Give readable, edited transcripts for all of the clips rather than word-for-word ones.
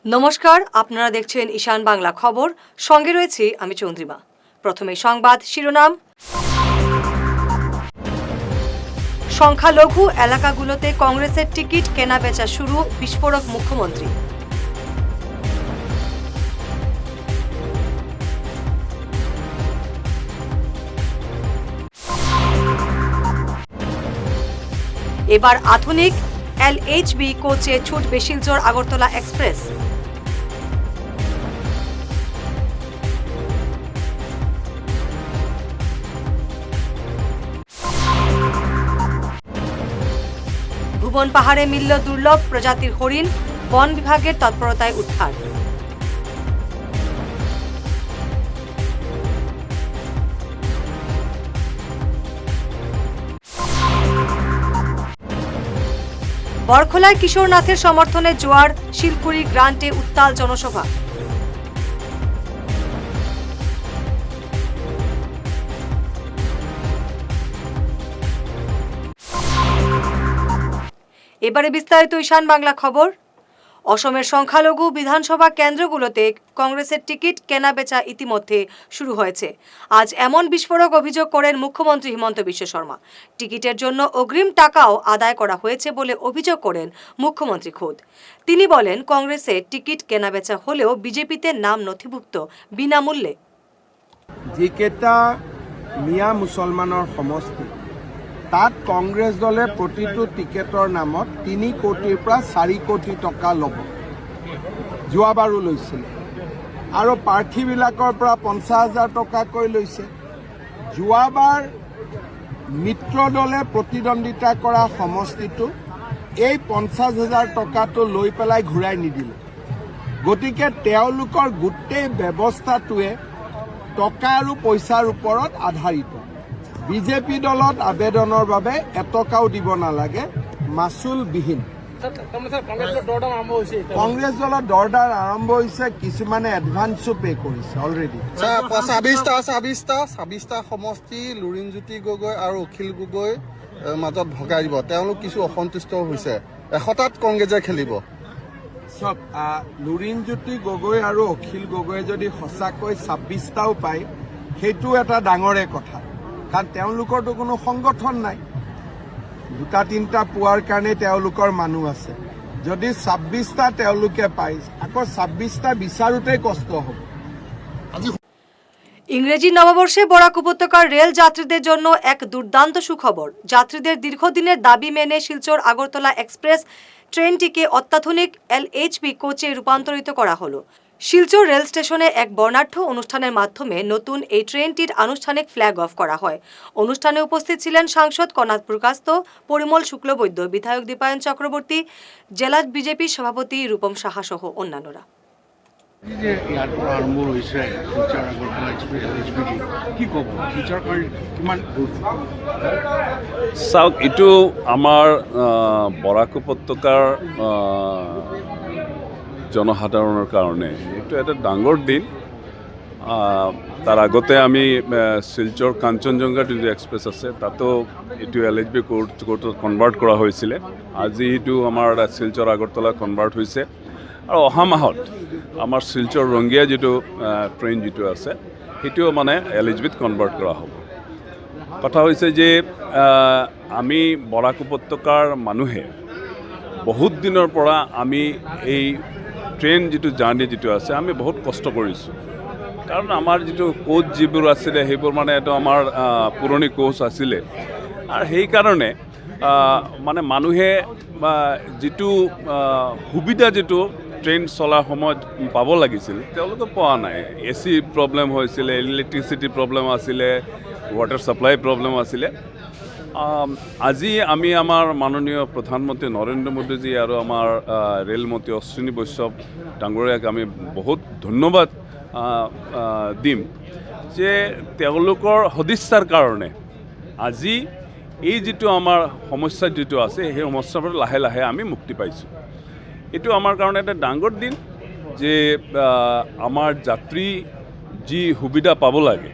নমস্কার, আপনারা দেখছেন ঈশান বাংলা খবর। সঙ্গে রয়েছে আমি চন্দ্রিমা। প্রথমে সংবাদ শিরোনাম। সংখ্যালঘু এলাকাগুলোতে কংগ্রেসের টিকিট কেনাবেচা শুরু, বিস্ফোরক মুখ্যমন্ত্রী। এবার আধুনিক LHB কোচে ছুটবে শিলচর আগরতলা এক্সপ্রেস। ভুবন পাহাড়ে মিলল দুর্লভ প্রজাতির হরিণ, বন বিভাগের তৎপরতায় উদ্ধার। বরখোলায় কিশোরনাথের সমর্থনে জোয়ার, শিলকুড়ি গ্রান্টে উত্তাল জনসভা। এবারে বিস্তারিত ঈশান বাংলা খবর। অসমের সংখ্যালঘু বিধানসভা কেন্দ্রগুলোতে কংগ্রেসের টিকিট কেনাবেচা ইতিমধ্যে শুরু হয়েছে। আজ এমন বিস্ফোরক অভিযোগ করেন মুখ্যমন্ত্রী হিমন্ত বিশ্ব শর্মা। টিকিটের জন্য অগ্রিম টাকাও আদায় করা হয়েছে বলে অভিযোগ করেন মুখ্যমন্ত্রী খোদ। তিনি বলেন, কংগ্রেসের টিকিট কেনাবেচা হলেও বিজেপিতে নাম নথিভুক্ত বিনামূল্যে। যিকেইটা মিয়া মুছলমানৰ সমষ্টি, তাত কংগ্ৰেছ দলে প্ৰতিটো টিকেটৰ নামত 3 কোটিৰ পৰা 4 কোটি টকা ল'ব। যোৱাবাৰো লৈছিল আৰু প্ৰাৰ্থীবিলাকৰ পৰা 50,000 টকাকৈ লৈছে। যোৱাবাৰ মিত্ৰ দলে প্ৰতিদ্বন্দ্বিতা কৰা সমষ্টিটো এই 50,000 টকাটো লৈ পেলাই ঘূৰাই নিদিলে। গতিকে তেওঁলোকৰ গোটেই ব্যৱস্থাটোৱে টকা আৰু পইচাৰ ওপৰত আধাৰিত। বিজেপি দলত আবেদনৰ বাবে এটকাও দিব নালাগে, মাচুলবিহীন। কংগ্ৰেছ দলত দৰদাৰ আৰম্ভ হৈছে, কিছুমানে এডভান্সো পে কৰিছে অলৰেডি। 26টা সমষ্টি লুৰিণজ্যোতি গগৈ আৰু অখিল গগৈ মাজত ভগাই দিব। তেওঁলোক কিছু অসন্তুষ্ট হৈছে। 100টাত কংগ্ৰেছে খেলিব। চব লুৰিণজ্যোতি গগৈ আৰু অখিল গগৈয়ে যদি সঁচাকৈ 26টাও পায়, সেইটো এটা ডাঙৰে কথা, কাৰণ তেওঁলোকৰতো কোনো সংগঠন নাই। 2-3টা পোৱাৰ কাৰণে তেওঁলোকৰ মানুহ আছে। যদি 26টা তেওঁলোকে পায়, আকৌ 26টা বিচাৰোঁতেই কষ্ট হ'ব। ইংরেজি নববর্ষে বরাক উপত্যকার রেল যাত্রীদের জন্য এক দুর্দান্ত সুখবর। যাত্রীদের দীর্ঘদিনের দাবি মেনে শিলচর আগরতলা এক্সপ্রেস ট্রেনটিকে অত্যাধুনিক LHB কোচে রূপান্তরিত করা হলো। শিলচর রেল স্টেশনে এক বর্ণাঢ্য অনুষ্ঠানের মাধ্যমে নতুন এই ট্রেনটির আনুষ্ঠানিক ফ্ল্যাগ অফ করা হয়। অনুষ্ঠানে উপস্থিত ছিলেন সাংসদ কনাথ পুরকাস্ত, পরিমল শুক্লবৈদ্য, বিধায়ক দীপায়ন চক্রবর্তী, জেলা বিজেপি সভাপতি রূপম সাহা সহ অন্যান্যরা। ইয়াৰ পৰা আৰম্ভ হৈছে শিলচৰ আগৰতলা এক্সপ্ৰেছ LHB, কি ক'ব শিলচৰ কিমান চাওক, এইটো আমাৰ বৰাক উপত্যকাৰ জনসাধাৰণৰ কাৰণে এইটো এটা ডাঙৰ দিন। তাৰ আগতে আমি শিলচৰ কাঞ্চনজংঘা যিটো এক্সপ্ৰেছ আছে, তাতো এইটো LHB কোৰ্টত কনভাৰ্ট কৰা হৈছিলে। আজি এইটো আমাৰ শিলচৰ আগৰতলা কনভাৰ্ট হৈছে আৰু অহা মাহত আমাৰ শিলচৰ ৰংগিয়া যিটো ট্ৰেইন যিটো আছে, সেইটোও মানে LHBত কনভাৰ্ট কৰা হ'ব। কথা হৈছে যে আমি বৰাক উপত্যকাৰ মানুহে বহুত দিনৰ পৰা আমি এই ট্ৰেইন যিটো জাৰ্ণি যিটো আছে, আমি বহুত কষ্ট কৰিছোঁ। কাৰণ আমাৰ যিটো কোচ যিবোৰ আছিলে, সেইবোৰ মানে এইটো আমাৰ পুৰণি কোচ আছিলে। আৰু সেইকাৰণে মানে মানুহে যিটো সুবিধা যিটো ট্ৰেইন চলাৰ সময়ত পাব লাগিছিল, তেওঁলোকে পোৱা নাই। AC প্ৰব্লেম হৈছিলে, ইলেক্ট্ৰিচিটি প্ৰব্লেম আছিলে, ৱাটাৰ ছাপ্লাই প্ৰব্লেম আছিলে। আজি আমি আমাৰ মাননীয় প্ৰধানমন্ত্ৰী নৰেন্দ্ৰ মোদীজী আৰু আমাৰ ৰেলমন্ত্ৰী অশ্বিনী বৈষ্ণৱ ডাঙৰীয়াক আমি বহুত ধন্যবাদ দিম যে তেওঁলোকৰ সদিচ্ছাৰ কাৰণে আজি এই যিটো আমাৰ সমস্যা যিটো আছে, সেই সমস্যাবোৰ লাহে লাহে আমি মুক্তি পাইছোঁ। এইটো আমাৰ কাৰণে এটা ডাঙৰ দিন যে আমাৰ যাত্ৰী যি সুবিধা পাব লাগে,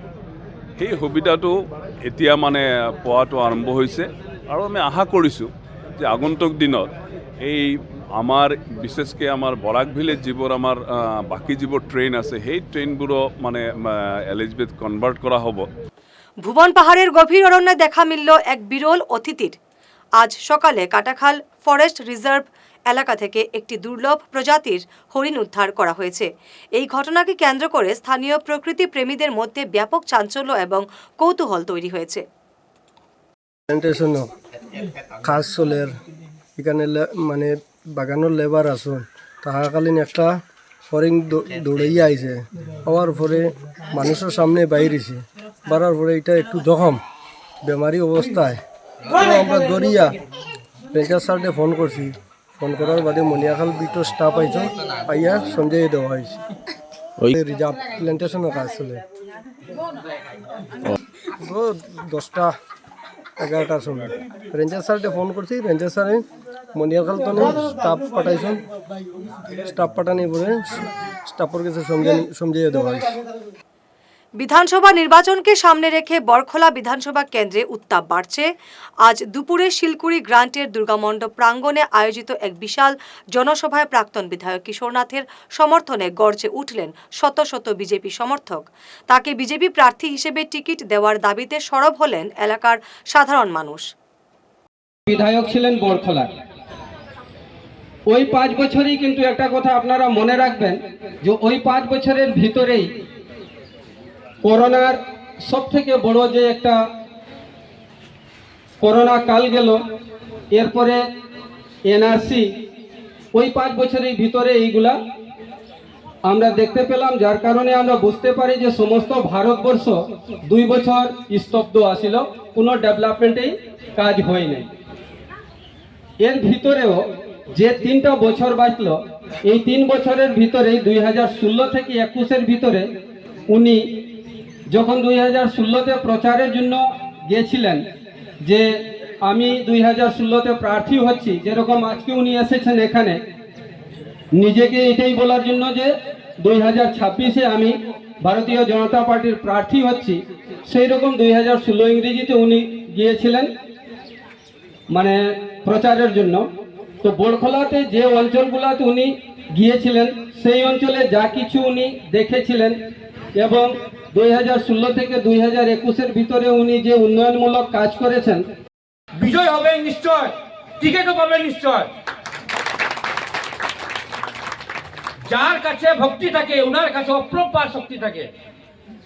সেই সুবিধাটো এতিয়া মানে পোৱাটো আৰম্ভ হৈছে। আৰু আমি আশা কৰিছোঁ যে আগন্তুক দিনত এই আমাৰ বিশেষকৈ আমাৰ বৰাক ভিলেজ যিবোৰ আমাৰ বাকী যিবোৰ ট্ৰেইন আছে সেই ট্ৰেইনবোৰো মানে LHBত কনভাৰ্ট কৰা হ'ব। ভুবন পাহাড়ের গভীর অরণ্যে দেখা মিলল এক বিরল অতিথির। আজ সকালে কাটাখাল ফরেস্ট রিজার্ভ এলাকা থেকে একটি দুর্লভ প্রজাতির হরিণ উদ্ধার করা হয়েছে। এই ঘটনাকে কেন্দ্র করে স্থানীয় প্রকৃতি প্রেমীদের মধ্যে ব্যাপক চাঞ্চল্য এবং কৌতূহল তৈরি হয়েছে। প্ল্যান্টেশনও কাজ চলের এখানে মানে বাগানের লেবার আসুন থাকাকালীন একটা হরিণ দৌড়াইয়া আইছে, হওয়ার পরে মানুষের সামনে বাইরেছে, বাড়ার পরে এটা একটু জখম বেমারি অবস্থায়। তো আমরা দরিয়া রেঞ্জার স্যারকে ফোন করছি, ফোন করার বাদে মনিয়াখাল বিটো স্টাফ আইছে, আইয়া সঞ্জয় দেওয়া হয়েছে। রিজার্ভ প্ল্যান্টেশনের কাজ চলে 10টা-11টার সময় রেঞ্জার স্যারকে ফোন করছি, রেঞ্জার স্যারে মনিয়াখাল তো স্টাফ পাঠাইছেন, স্টাফ পাঠানোর পরে স্টাফের কাছে সমঝিয়ে দেওয়া হয়েছে। বিধানসভা নির্বাচনকে সামনে রেখে বরখলা বিধানসভা কেন্দ্রে উত্তাপ বাড়ছে। আজ দুপুরে শিলকুড়ি গ্রান্টের দুর্গামণ্ডপ প্রাঙ্গণে আয়োজিত এক বিশাল জনসভায় প্রাক্তন বিধায়ক কিশোরনাথের সমর্থনে গর্জে উঠলেন শত শত বিজেপি সমর্থক। তাকে বিজেপি প্রার্থী হিসেবে টিকিট দেওয়ার দাবিতে সরব হলেন এলাকার সাধারণ মানুষ। বিধায়ক ছিলেন বরখলার। ওই 5 বছরেই কিন্তু একটা কথা আপনারা মনে রাখবেন যে ওই 5 বছরের ভিতরেই করোনার সব থেকে বড় যে একটা করোনা কাল গেল, এরপরে NRC, ওই 5 বছরের ভিতরে এইগুলা আমরা দেখতে পেলাম, যার কারণে আমরা বুঝতে পারি যে সমস্ত ভারতবর্ষ 2 বছর স্তব্ধ আসিল, কোনো ডেভেলপমেন্টেই কাজ হয়নি। এর ভিতরেও যে 3টা বছর বাঁচল, এই 3 বছরের ভিতরে 2016 থেকে 21-এর ভিতরে উনি যখন 2016-তে প্রচারের জন্য গিয়েছিলেন যে আমি 2016-তে প্রার্থী হচ্ছি, যেরকম আজকে উনি এসেছেন এখানে নিজেকে এটাই বলার জন্য যে 2026-এ আমি ভারতীয় জনতা পার্টির প্রার্থী হচ্ছি, সেই রকম 2016 ইংরেজিতে উনি গিয়েছিলেন মানে প্রচারের জন্য। তো বরখলাতে যে অঞ্চলগুলোতে উনি গিয়েছিলেন সেই অঞ্চলে যা কিছু উনি দেখেছিলেন এবং 2016 থেকে 2021-এর ভিতরে উনি যে উন্নয়নমূলক কাজ করেছেন, বিজয় হবে নিশ্চয়, টিকিটও পাবে নিশ্চয়। যার কাছে ভক্তি থাকে ওনার কাছে অপরম্পার শক্তি থাকে।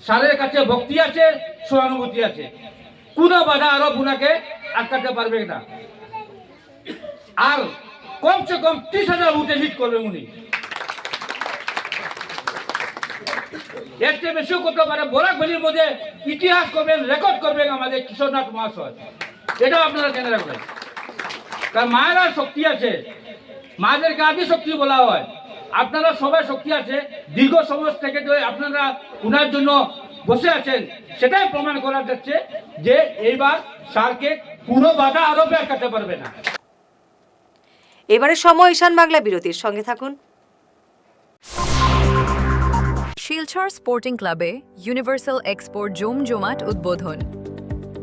সারের কাছে ভক্তি আছে, সহানুভূতি আছে, কোনো বাধা আরোপ উনাকে আটকাতে পারবে না। আর কমসে কম 30,000 ভোটে লিড করবে উনি। এর চেয়ে বেশিও করতে পারে। বরাক ভ্যালির মধ্যে ইতিহাস করবেন, রেকর্ড করবেন আমাদের কিশোরনাথ মহাশয়, এটাও আপনারা জেনে রাখবেন। কারণ মায়ের শক্তি আছে, মায়েদেরকে আদি শক্তি বলা হয়। আপনারা সবাই শক্তি আছে, দীর্ঘ সময় থেকে যে আপনারা উনার জন্য বসে আছেন, সেটাই প্রমাণ করা যাচ্ছে যে এইবার সারকে কোনো বাধা আরোপে আটকাতে পারবে না। এবারে সময় ঈশান বাংলা বিরতির সঙ্গে থাকুন। শিলচর স্পোর্টিং ক্লাবে ইউনিভার্সাল এক্সপোর জমজমাট উদ্বোধন।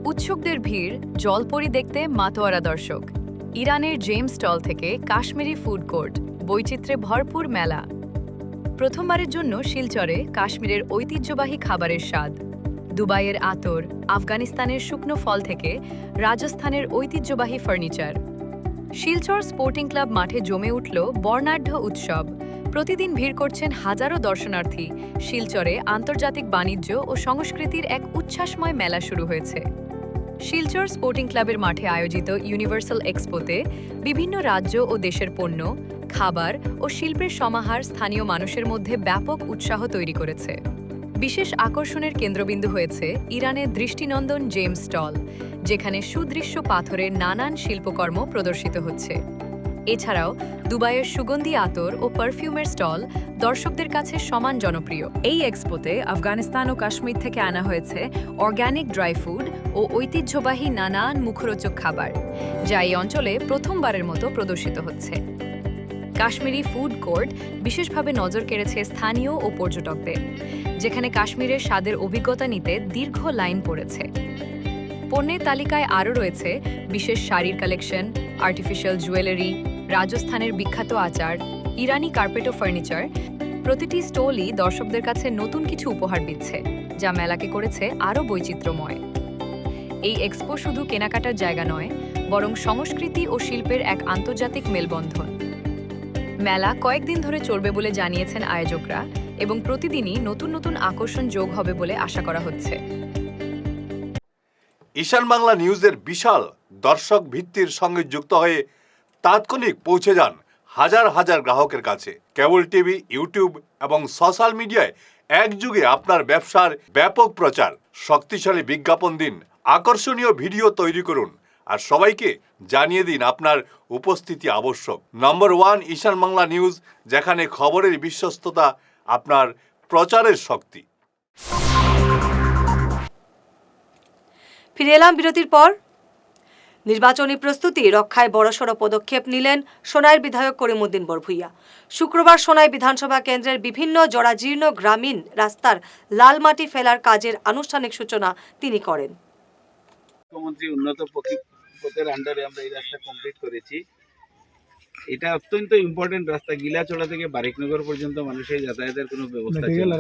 উৎসুকদের ভিড়, জলপরি দেখতে মাতোয়ারা দর্শক। ইরানের জেমস স্টল থেকে কাশ্মীরি ফুড কোর্ট, বৈচিত্র্যে ভরপুর মেলা। প্রথমবারের জন্য শিলচরে কাশ্মীরের ঐতিহ্যবাহী খাবারের স্বাদ। দুবাইয়ের আতর, আফগানিস্তানের শুকনো ফল থেকে রাজস্থানের ঐতিহ্যবাহী ফার্নিচার। শিলচর স্পোর্টিং ক্লাব মাঠে জমে উঠল বর্ণাঢ্য উৎসব। প্রতিদিন ভিড় করছেন হাজারো দর্শনার্থী। শিলচরে আন্তর্জাতিক বাণিজ্য ও সংস্কৃতির এক উচ্ছ্বাসময় মেলা শুরু হয়েছে। শিলচর স্পোর্টিং ক্লাবের মাঠে আয়োজিত ইউনিভার্সাল এক্সপোতে বিভিন্ন রাজ্য ও দেশের পণ্য, খাবার ও শিল্পের সমাহার স্থানীয় মানুষের মধ্যে ব্যাপক উৎসাহ তৈরি করেছে। বিশেষ আকর্ষণের কেন্দ্রবিন্দু হয়েছে ইরানের দৃষ্টিনন্দন জেমস স্টল, যেখানে সুদৃশ্য পাথরের নানান শিল্পকর্ম প্রদর্শিত হচ্ছে। এছাড়াও দুবাইয়ের সুগন্ধি আতর ও পারফিউমের স্টল দর্শকদের কাছে সমান জনপ্রিয়। এই এক্সপোতে আফগানিস্তান ও কাশ্মীর থেকে আনা হয়েছে অর্গ্যানিক ড্রাই ফুড ও ঐতিহ্যবাহী নানান মুখরোচক খাবার, যা এই অঞ্চলে প্রথমবারের মতো প্রদর্শিত হচ্ছে। কাশ্মীরি ফুড কোর্ট বিশেষভাবে নজর কেড়েছে স্থানীয় ও পর্যটকদের, যেখানে কাশ্মীরের স্বাদের অভিজ্ঞতা নিতে দীর্ঘ লাইন পড়েছে। পণ্যের তালিকায় আরও রয়েছে বিশেষ শাড়ির কালেকশন, আর্টিফিশিয়াল জুয়েলারি, রাজস্থানের বিখ্যাত আচার, ইরানি কার্পেট ও ফার্নিচার, প্রতিটি স্টলই দর্শকদের কাছে নতুন কিছু উপহার দিচ্ছে, যা মেলাকে করেছে আরও বৈচিত্র্যময়। এই এক্সপো শুধু কেনাকাটার জায়গা নয়, বরং সংস্কৃতি ও শিল্পের এক আন্তর্জাতিক মেলবন্ধন। মেলা কয়েকদিন ধরে চলবে বলে জানিয়েছেন আয়োজকরা এবং প্রতিদিনই নতুন নতুন আকর্ষণ যোগ হবে বলে আশা করা হচ্ছে। ঈশান বাংলা নিউজের বিশাল দর্শক ভিত্তির সঙ্গে যুক্ত হয়ে তাৎক্ষণিক পৌঁছে যান হাজার হাজার গ্রাহকের কাছে। কেবল টিভি, ইউটিউব এবং সোশ্যাল মিডিয়ায় একযুগে আপনার ব্যবসার ব্যাপক প্রচার। শক্তিশালী বিজ্ঞাপন দিন, আকর্ষণীয় ভিডিও তৈরি করুন আর সবাইকে জানিয়ে দিন আপনার উপস্থিতি আবশ্যক। নম্বর 1 ঈশান বাংলা নিউজ, যেখানে খবরের বিশ্বস্ততা আপনার প্রচারের শক্তি। ফিরে এলাম বিরতির পর। নির্বাচনী প্রস্তুতি রক্ষায় বড়সড় পদক্ষেপ নিলেন সোনাইর বিধায়ক করিমউদ্দিন বরভূইয়া। শুক্রবার সোনাই বিধানসভা কেন্দ্রের বিভিন্ন জরাজীর্ণ গ্রামীণ রাস্তার লাল মাটি ফেলার কাজের আনুষ্ঠানিক সূচনা তিনি করেন। মুখ্যমন্ত্রী উন্নত প্রকল্পের আন্ডারে আমরা এই রাস্তা কমপ্লিট করেছি। এটা অত্যন্ত ইম্পর্টেন্ট রাস্তা। গিলাচড়া থেকে বারিকনগর পর্যন্ত মানুষের যাতায়াতের কোনো ব্যবস্থা ছিল না।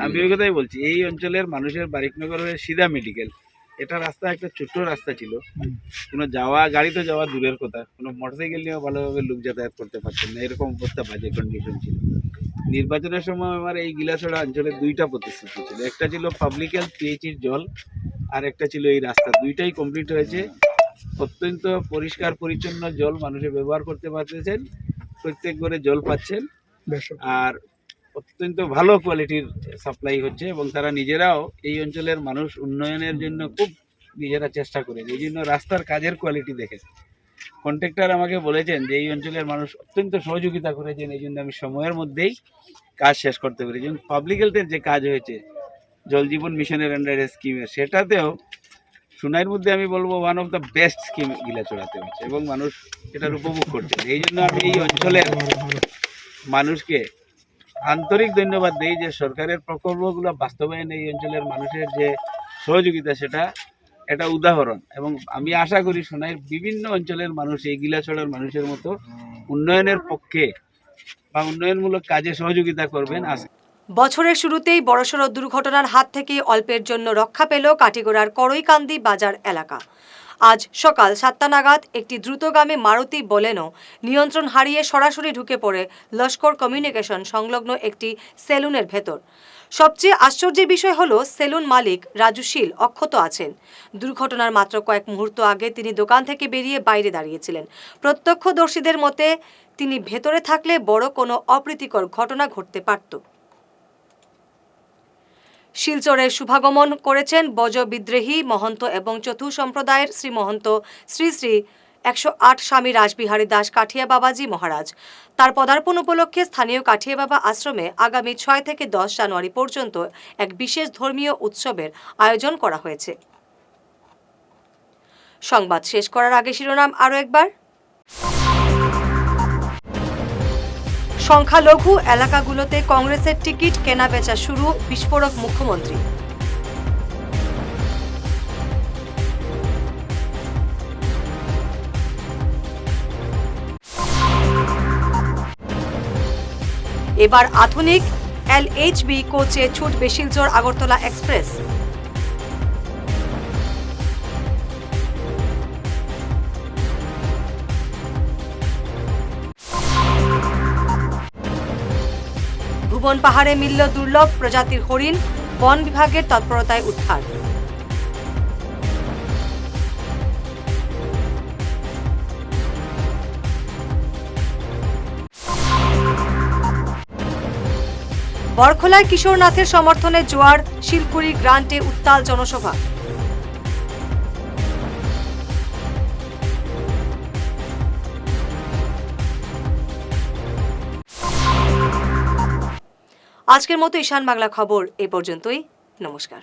আমি ওই কথাই বলছি, এই অঞ্চলের মানুষের বারিকনগর হয়ে সিধা মেডিকেল। এটা রাস্তা একটা ছোট্ট রাস্তা ছিল, কোনো যাওয়া গাড়ি তো যাওয়া দূরের কথা, কোনো মোটরসাইকেল নিয়েও ভালোভাবে লোক যাতায়াত করতে পারতেন না, এরকম অবস্থা, বাজে কন্ডিশন ছিল। নির্বাচনের সময় আমার এই গিলাছড়া অঞ্চলে দুইটা প্রতিশ্রুতি ছিল, একটা ছিল পাবলিক হেলথ পিএইচির জল, আর একটা ছিল এই রাস্তা। দুইটাই কমপ্লিট হয়েছে। অত্যন্ত পরিষ্কার পরিচ্ছন্ন জল মানুষে ব্যবহার করতে পারতেছেন, প্রত্যেক ঘরে জল পাচ্ছেন, আর অত্যন্ত ভালো কোয়ালিটির সাপ্লাই হচ্ছে এবং তারা নিজেরাও এই অঞ্চলের মানুষ উন্নয়নের জন্য খুব নিজেরা চেষ্টা করে। এই জন্য রাস্তার কাজের কোয়ালিটি দেখে কন্ট্রাক্টর আমাকে বলেছেন যে এই অঞ্চলের মানুষ অত্যন্ত সহযোগিতা করেছেন, এই জন্য আমি সময়ের মধ্যেই কাজ শেষ করতে পারি। যেমন পাবলিক হেলথের যে কাজ হয়েছে জল জীবন মিশনের আন্ডারে স্কিমের, সেটাতেও সোনাইয়ের মধ্যে আমি বলবো one of the best scheme গিলাচড়াতে হচ্ছে এবং মানুষ এটার উপভোগ করছে। এই জন্য আমি এই অঞ্চলের মানুষকে আন্তরিক ধন্যবাদ দিই যে সরকারের প্রকল্পগুলো বাস্তবায়নে এই অঞ্চলের মানুষের যে সহযোগিতা, সেটা এটা উদাহরণ। এবং আমি আশা করি সোনাইয়ের বিভিন্ন অঞ্চলের মানুষ এই গিলাছড়ার মানুষের মতো উন্নয়নের পক্ষে বা উন্নয়নমূলক কাজে সহযোগিতা করবেন। বছরের শুরুতেই বড়সড় দুর্ঘটনার হাত থেকে অল্পের জন্য রক্ষা পেল কাটিগড়ার করইকান্দি বাজার এলাকা। আজ সকাল 7টা নাগাদ একটি দ্রুতগামী মারুতি বলেনো নিয়ন্ত্রণ হারিয়ে সরাসরি ঢুকে পড়ে লস্কর কমিউনিকেশন সংলগ্ন একটি সেলুনের ভেতর। সবচেয়ে আশ্চর্যের বিষয় হলো সেলুন মালিক রাজু শীল অক্ষত আছেন। দুর্ঘটনার মাত্র কয়েক মুহূর্ত আগে তিনি দোকান থেকে বেরিয়ে বাইরে দাঁড়িয়েছিলেন। প্রত্যক্ষদর্শীদের মতে তিনি ভেতরে থাকলে বড় কোনো অপ্রীতিকর ঘটনা ঘটতে পারত। শিলচরের শুভাগমন করেছেন বজ বিদ্রোহী মহন্ত এবং চতু সম্প্রদায়ের শ্রী মহন্ত শ্রী শ্রী 108 স্বামী রাসবিহারী দাস কাঠিয়া বাবাজি মহারাজ। তার পদার্পণ উপলক্ষে স্থানীয় কাঠিয়া বাবা আশ্রমে আগামী 6 থেকে 10 জানুয়ারি পর্যন্ত এক বিশেষ ধর্মীয় উৎসবের আয়োজন করা হয়েছে। সংবাদ শেষ করার আগে শিরোনাম আরও একবার। সংখ্যালঘু এলাকাগুলোতে কংগ্রেসের টিকিট কেনাবেচা শুরু, বিস্ফোরক মুখ্যমন্ত্রী। এবার আধুনিক LHB কোচে ছুটবে শিলচর আগরতলা এক্সপ্রেস। ভুবন পাহাড়ে মিলল দুর্লভ প্রজাতির হরিণ, বন বিভাগের তৎপরতায় উদ্ধার। বরখোলায় কিশোরনাথের সমর্থনে জোয়ার, শিলকুড়ি গ্রান্টে উত্তাল জনসভা। আজকের মতো ঈশান বাংলা খবর এ পর্যন্তই। নমস্কার।